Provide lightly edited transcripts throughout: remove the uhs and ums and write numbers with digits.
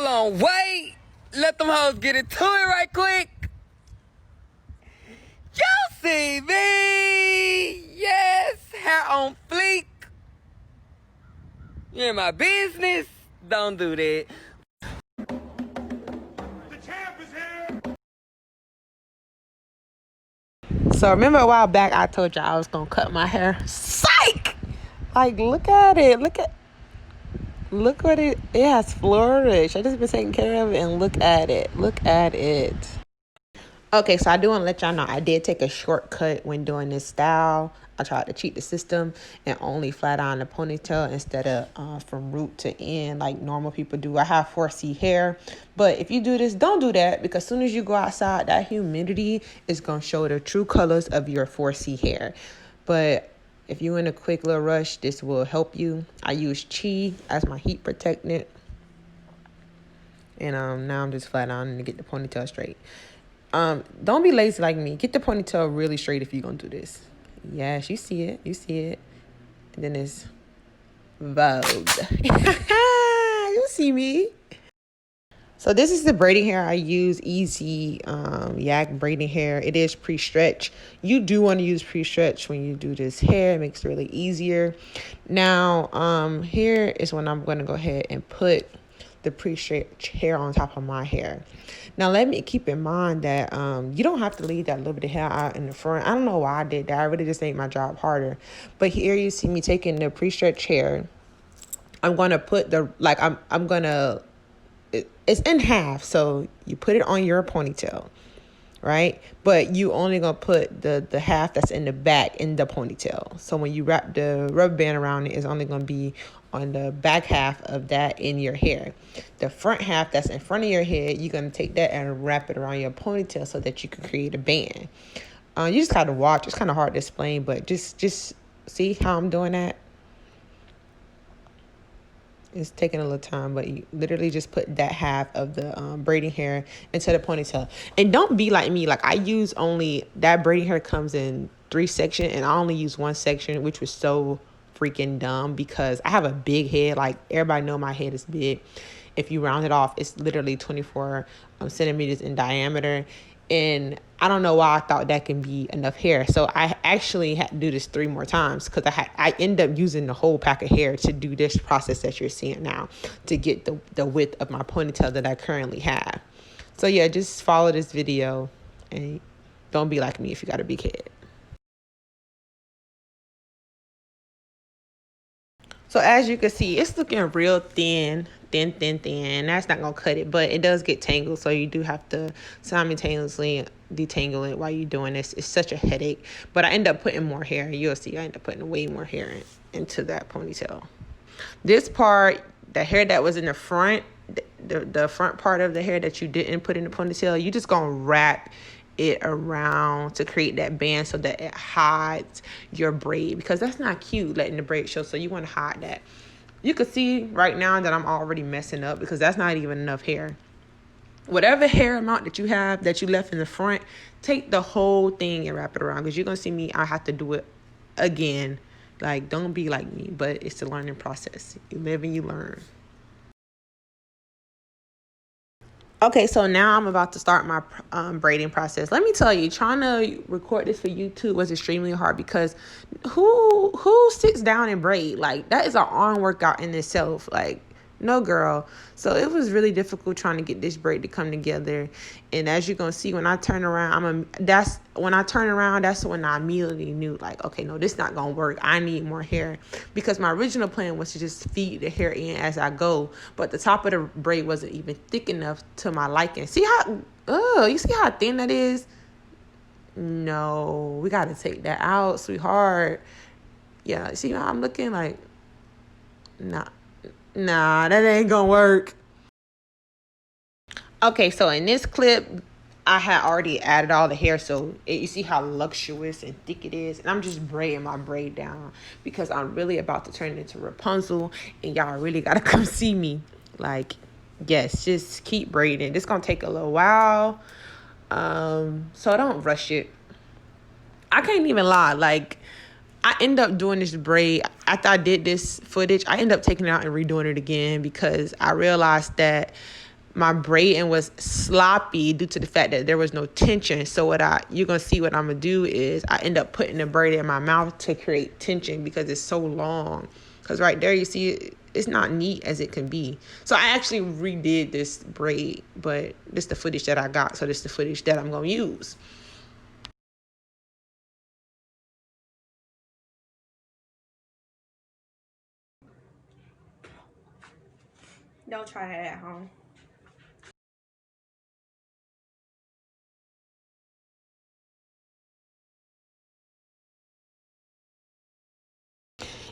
Hold on, wait. Let them hoes get into it right quick. Y'all see me? Yes, hair on fleek. You're in my business. Don't do that. The champ is here. So remember a while back I told you I was gonna cut my hair. Psych! Like look at it. Look what it has flourished. I just been taking care of it and look at it. Look at it. Okay, so I do want to let y'all know I did take a shortcut when doing this style. I tried to cheat the system and only flat iron the ponytail instead of from root to end like normal people do. I have 4C hair, but if you do this, don't do that because as soon as you go outside, that humidity is going to show the true colors of your 4C hair. But if you're in a quick little rush, this will help you. I use Chi as my heat protectant. And now I'm just flat ironing to get the ponytail straight. Don't be lazy like me. Get the ponytail really straight if you're going to do this. Yes, you see it. You see it. And then it's Vogue. You see me. So this is the braiding hair. I use Easy Yak braiding hair. It is pre-stretch. You do want to use pre-stretch when you do this hair. It makes it really easier. Now, here is when I'm going to go ahead and put the pre-stretch hair on top of my hair. Now, let me keep in mind that you don't have to leave that little bit of hair out in the front. I don't know why I did that. I really just made my job harder. But here you see me taking the pre-stretch hair. I'm going to put the, like, I'm going to, it's in half. So you put it on your ponytail, right? But you only going to put the half that's in the back in the ponytail. So when you wrap the rubber band around it, it's only going to be on the back half of that in your hair. The front half that's in front of your head, you're going to take that and wrap it around your ponytail so that you can create a band. You just got to watch. It's kind of hard to explain, but just see how I'm doing that. It's taking a little time, but you literally just put that half of the braiding hair into the ponytail. And don't be like me. Like I use only, that braiding hair comes in 3 sections and I only use 1 section, which was so freaking dumb because I have a big head. Like everybody know my head is big. If you round it off, it's literally 24 centimeters in diameter. And I don't know why I thought that can be enough hair. So I actually had to do this 3 more times because I end up using the whole pack of hair to do this process that you're seeing now to get the width of my ponytail that I currently have. So yeah, just follow this video and don't be like me if you got a big head. So as you can see, it's looking real thin. That's not going to cut it, but it does get tangled. So you do have to simultaneously detangle it while you're doing this. It's such a headache, but I end up putting more hair. You'll see I end up putting way more hair into that ponytail. This part, the hair that was in the front, the front part of the hair that you didn't put in the ponytail, you just going to wrap it around to create that band so that it hides your braid because that's not cute letting the braid show. So you want to hide that. You can see right now that I'm already messing up because that's not even enough hair. Whatever hair amount that you have that you left in the front, take the whole thing and wrap it around because you're going to see me. I have to do it again. Like, don't be like me, but it's a learning process. You live and you learn. Okay, so now I'm about to start my braiding process. Let me tell you, trying to record this for YouTube was extremely hard because who sits down and braid? Like, that is an arm workout in itself. Like, no, girl. So it was really difficult trying to get this braid to come together. And as you're going to see, when I turn around, that's when I immediately knew, like, okay, no, this is not going to work. I need more hair. Because my original plan was to just feed the hair in as I go. But the top of the braid wasn't even thick enough to my liking. See how, you see how thin that is? No, we got to take that out, sweetheart. Yeah, see how I'm looking? Like, Nah, that ain't gonna work. Okay, so in this clip, I had already added all the hair, so you see how luxurious and thick it is. And I'm just braiding my braid down because I'm really about to turn it into Rapunzel, and y'all really gotta come see me. Like, yes, just keep braiding. This gonna take a little while, so don't rush it. I can't even lie, like, I end up doing this braid. After I did this footage, I end up taking it out and redoing it again because I realized that my braiding was sloppy due to the fact that there was no tension. So you're gonna see what I'm gonna do is I end up putting the braid in my mouth to create tension because it's so long. Because right there you see it's not neat as it can be. So I actually redid this braid, but this is the footage that I got. So this is the footage that I'm gonna use. Don't try that at home.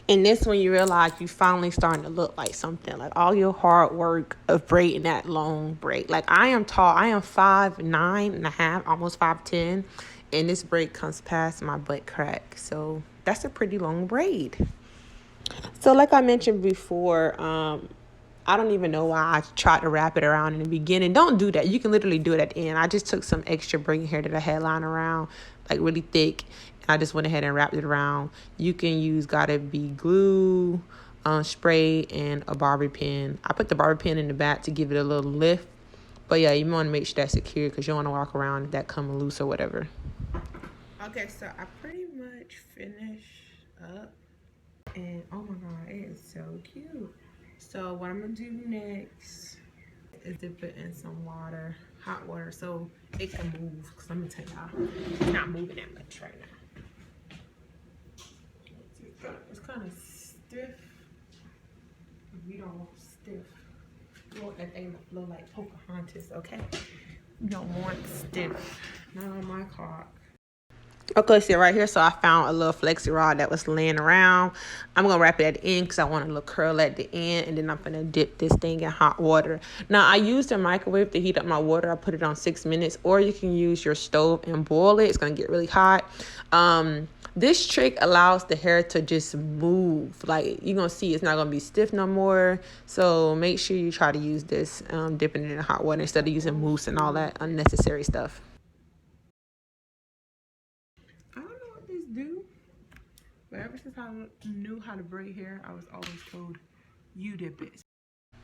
And this when you realize you finally starting to look like something. Like all your hard work of braiding that long braid. Like I am tall. I am 5'9.5", almost 5'10", and this braid comes past my butt crack. So that's a pretty long braid. So like I mentioned before, I don't even know why I tried to wrap it around in the beginning. Don't do that. You can literally do it at the end. I just took some extra braiding hair that I had lying around, like really thick. And I just went ahead and wrapped it around. You can use Gotta Be glue, spray, and a bobby pin. I put the bobby pin in the back to give it a little lift. But yeah, you want to make sure that's secure because you don't want to walk around if that come loose or whatever. Okay, so I pretty much finished up. And oh my god, it is so cute. So what I'm gonna do next is dip it in some water, hot water, so it can move. Cause I'm gonna tell y'all, it's not moving that much right now. It's kind of stiff. We don't want stiff. You want that thing to flow like Pocahontas, okay? You don't want stiff. Not on my clock. Okay, so right here, so I found a little flexi rod that was laying around. I'm gonna wrap it at the end because I want a little curl at the end, and then I'm gonna dip this thing in hot water. Now I used a microwave to heat up my water. I put it on 6 minutes, or you can use your stove and boil it. It's gonna get really hot. This trick allows the hair to just move. Like you're gonna see, it's not gonna be stiff no more. So make sure you try to use this, dipping it in hot water instead of using mousse and all that unnecessary stuff. I don't know what this do, but ever since I knew how to braid hair, I was always told, you dip it.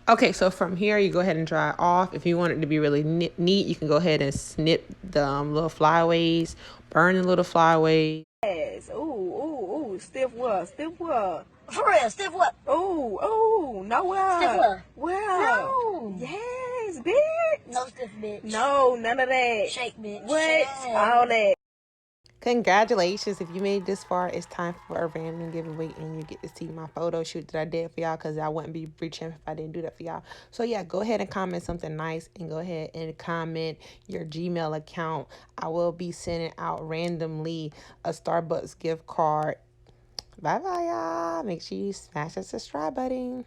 Okay, so from here, you go ahead and dry it off. If you want it to be really neat, you can go ahead and snip the little flyaways, burn the little flyaways. Yes. Ooh, ooh, ooh. Stiff what? Stiff what? For real, stiff what? Ooh, ooh. No what? Stiff what? Well. No. Yes, bitch. No stiff bitch. No, none of that. Shake bitch. What? Yeah. All that. Congratulations, if you made it this far, it's time for a random giveaway and you get to see my photo shoot that I did for y'all because I wouldn't be reaching if I didn't do that for y'all. So yeah, go ahead and comment something nice and go ahead and comment your Gmail account. I will be sending out randomly a Starbucks gift card. Bye bye y'all. Make sure you smash that subscribe button.